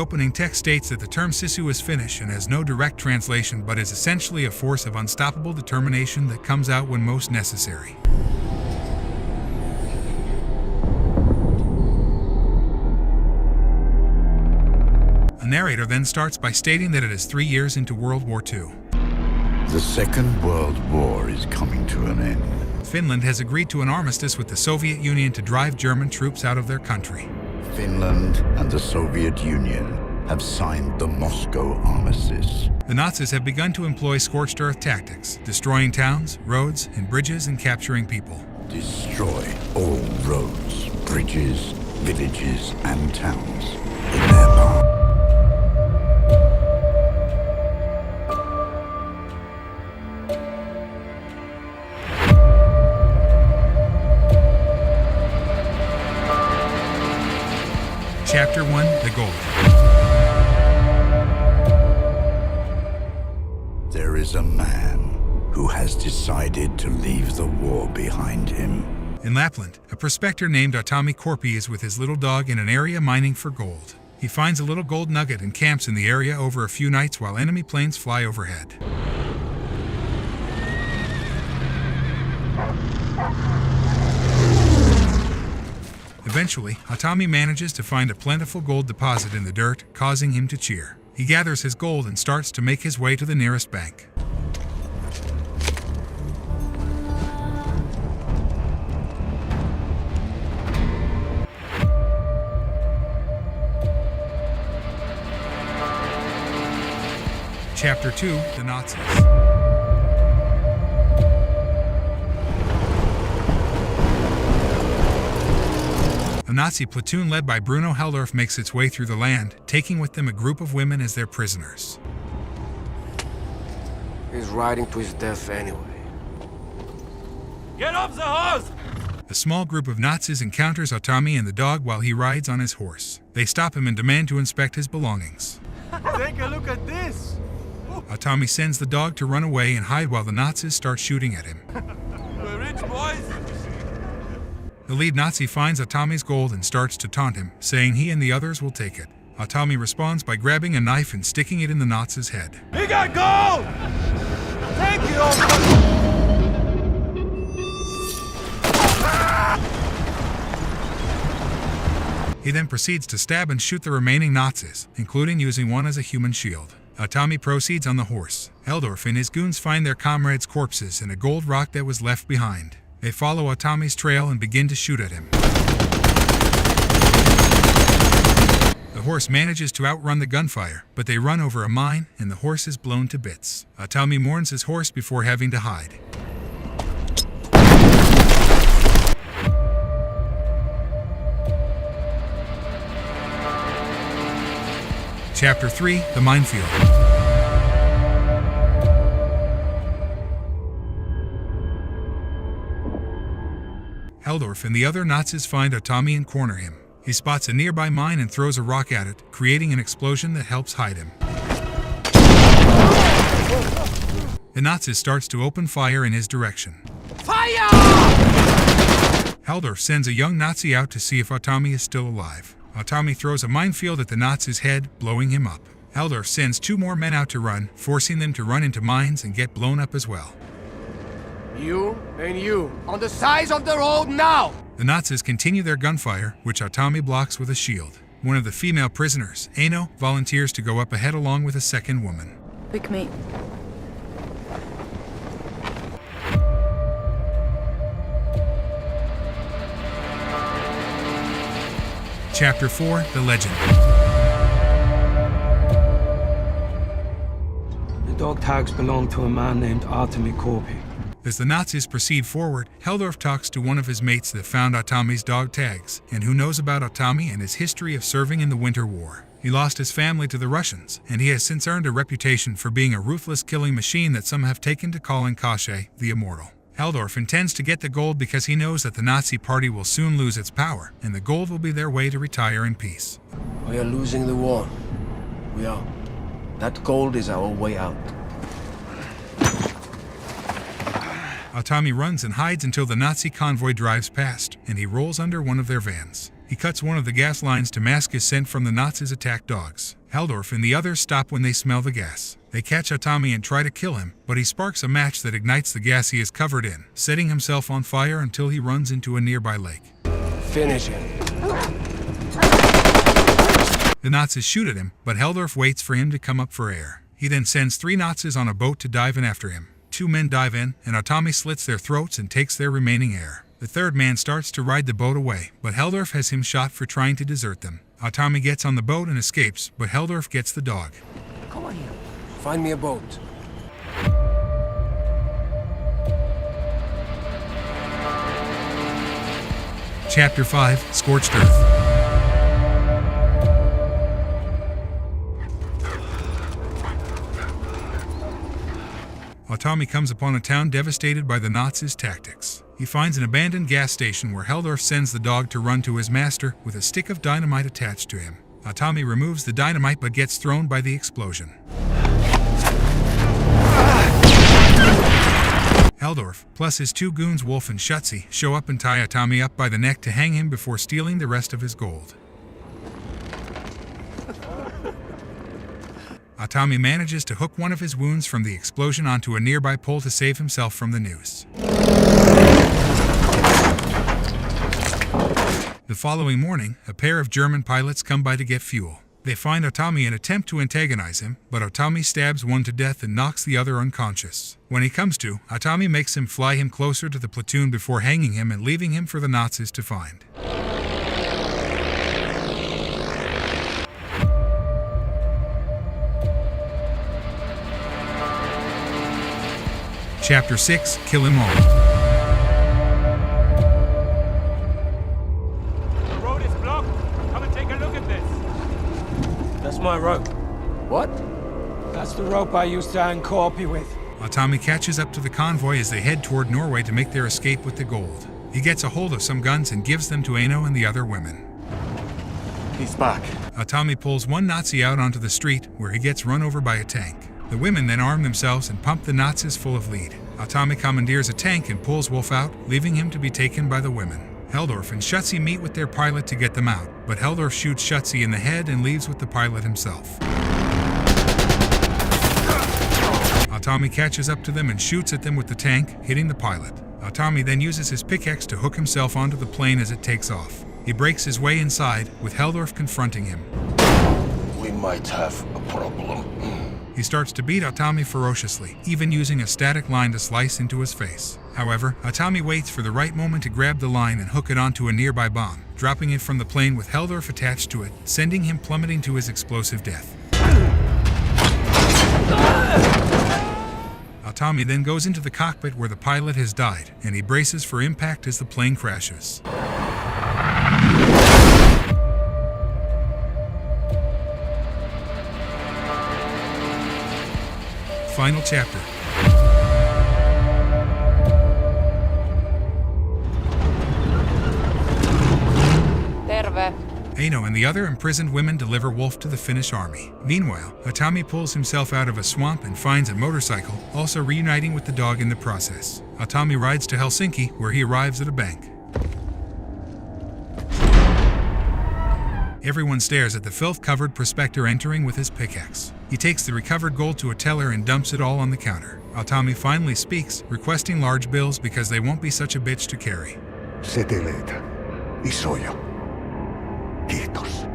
opening text states that the term SISU is Finnish and has no direct translation but is essentially a force of unstoppable determination that comes out when most necessary. A narrator then starts by stating that it is 3 years into World War II. The Second World War is coming to an end. Finland has agreed to an armistice with the Soviet Union to drive German troops out of their country. Finland and the Soviet Union have signed the Moscow Armistice. The Nazis have begun to employ scorched earth tactics, destroying towns, roads, and bridges and capturing people. Destroy all roads, bridges, villages, and towns in their path. Chapter 1: The Gold. There is a man who has decided to leave the war behind him. In Lapland, a prospector named Otami Korpi is with his little dog in an area mining for gold. He finds a little gold nugget and camps in the area over a few nights while enemy planes fly overhead. Eventually, Otami manages to find a plentiful gold deposit in the dirt, causing him to cheer. He gathers his gold and starts to make his way to the nearest bank. Chapter 2: The Nazis. A Nazi platoon led by Bruno Heldorf makes its way through the land, taking with them a group of women as their prisoners. He's riding to his death anyway. Get off the horse! A small group of Nazis encounters Otami and the dog while he rides on his horse. They stop him and demand to inspect his belongings. Take a look at this! Otami sends the dog to run away and hide while the Nazis start shooting at him. We're rich, boys! The lead Nazi finds Otami's gold and starts to taunt him, saying he and the others will take it. Otami responds by grabbing a knife and sticking it in the Nazi's head. He got gold! Thank you, He then proceeds to stab and shoot the remaining Nazis, including using one as a human shield. Otami proceeds on the horse. Heldorf and his goons find their comrades' corpses and a gold rock that was left behind. They follow Otami's trail and begin to shoot at him. The horse manages to outrun the gunfire, but they run over a mine and the horse is blown to bits. Otami mourns his horse before having to hide. Chapter 3: The Minefield. Heldorf and the other Nazis find Otami and corner him. He spots a nearby mine and throws a rock at it, creating an explosion that helps hide him. The Nazis starts to open fire in his direction. Fire! Heldorf sends a young Nazi out to see if Otami is still alive. Otami throws a minefield at the Nazi's head, blowing him up. Heldorf sends 2 more men out to run, forcing them to run into mines and get blown up as well. You and you, on the sides of the road now! The Nazis continue their gunfire, which Otami blocks with a shield. One of the female prisoners, Aino, volunteers to go up ahead along with a second woman. Pick me. Chapter 4: The Legend. The dog tags belong to a man named Otami Korpi. As the Nazis proceed forward, Heldorf talks to one of his mates that found Otami's dog tags, and who knows about Otami and his history of serving in the Winter War. He lost his family to the Russians, and he has since earned a reputation for being a ruthless killing machine that some have taken to calling Kashe the Immortal. Heldorf intends to get the gold because he knows that the Nazi party will soon lose its power, and the gold will be their way to retire in peace. We are losing the war. We are. That gold is our way out. Otami runs and hides until the Nazi convoy drives past, and he rolls under one of their vans. He cuts one of the gas lines to mask his scent from the Nazis' attack dogs. Heldorf and the others stop when they smell the gas. They catch Atami and try to kill him, but he sparks a match that ignites the gas he is covered in, setting himself on fire until he runs into a nearby lake. Finish him. The Nazis shoot at him, but Heldorf waits for him to come up for air. He then sends 3 Nazis on a boat to dive in after him. 2 men dive in, and Atami slits their throats and takes their remaining air. The 3rd man starts to ride the boat away, but Heldorf has him shot for trying to desert them. Atami gets on the boat and escapes, but Heldorf gets the dog. Come on here. Find me a boat. Chapter 5, Scorched Earth. Atami comes upon a town devastated by the Nazis' tactics. He finds an abandoned gas station where Heldorf sends the dog to run to his master with a stick of dynamite attached to him. Atami removes the dynamite but gets thrown by the explosion. Heldorf, plus his 2 goons Wolf and Schutzi, show up and tie Atami up by the neck to hang him before stealing the rest of his gold. Atami manages to hook one of his wounds from the explosion onto a nearby pole to save himself from the noose. The following morning, a pair of German pilots come by to get fuel. They find Atami and attempt to antagonize him, but Atami stabs one to death and knocks the other unconscious. When he comes to, Atami makes him fly him closer to the platoon before hanging him and leaving him for the Nazis to find. Chapter 6, Kill 'Em All. The road is blocked. Come and take a look at this. That's my rope. What? That's the rope I used to hang Corpy with. Atami catches up to the convoy as they head toward Norway to make their escape with the gold. He gets a hold of some guns and gives them to Aino and the other women. He's back. Atami pulls one Nazi out onto the street, where he gets run over by a tank. The women then arm themselves and pump the Nazis full of lead. Atami commandeers a tank and pulls Wolf out, leaving him to be taken by the women. Heldorf and Schutzi meet with their pilot to get them out, but Heldorf shoots Schutzi in the head and leaves with the pilot himself. Atami catches up to them and shoots at them with the tank, hitting the pilot. Atami then uses his pickaxe to hook himself onto the plane as it takes off. He breaks his way inside, with Heldorf confronting him. We might have a problem. He starts to beat Atami ferociously, even using a static line to slice into his face. However, Atami waits for the right moment to grab the line and hook it onto a nearby bomb, dropping it from the plane with Heldorf attached to it, sending him plummeting to his explosive death. Atami then goes into the cockpit where the pilot has died, and he braces for impact as the plane crashes. Final chapter. Terve. Aino and the other imprisoned women deliver Wolf to the Finnish army. Meanwhile, Atami pulls himself out of a swamp and finds a motorcycle, also reuniting with the dog in the process. Atami rides to Helsinki, where he arrives at a bank. Everyone stares at the filth-covered prospector entering with his pickaxe. He takes the recovered gold to a teller and dumps it all on the counter. Atami finally speaks, requesting large bills because they won't be such a bitch to carry. Seteleitä. Isoja. Kiitos.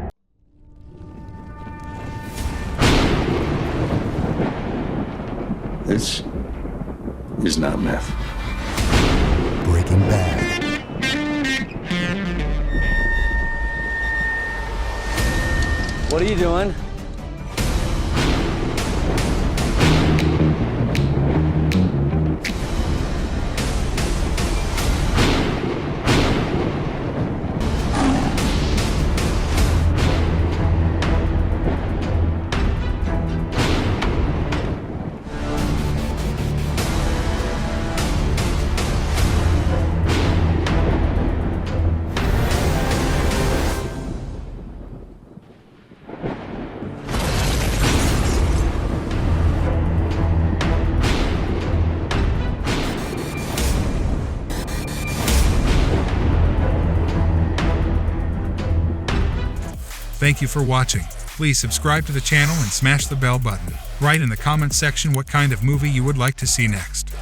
This is not meth. Breaking Bad. What are you doing? Thank you for watching. Please subscribe to the channel and smash the bell button. Write in the comments section what kind of movie you would like to see next.